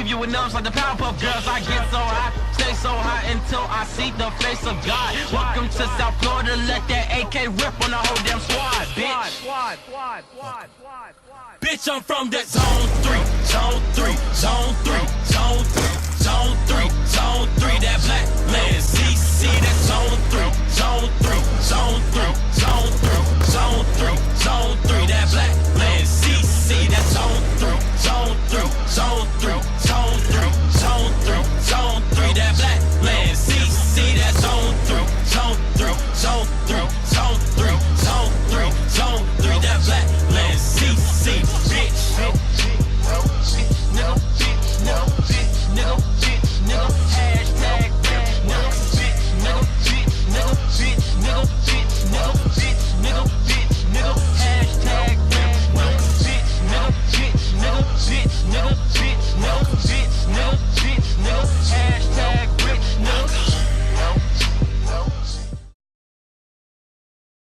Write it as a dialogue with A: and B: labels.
A: you with numbs like the Powerpuff Girls. I get so high, stay so high until I see the face of God. Welcome to South Florida, let that AK rip on the whole damn squad, bitch. Bitch, I'm from that zone 3, zone 3, zone 3, zone 3, zone 3, zone 3, that black man, CC, that zone 3, zone 3, zone 3, zone 3, zone 3, zone 3, that black man, CC, that zone 3, zone 3, zone 3, zone 3.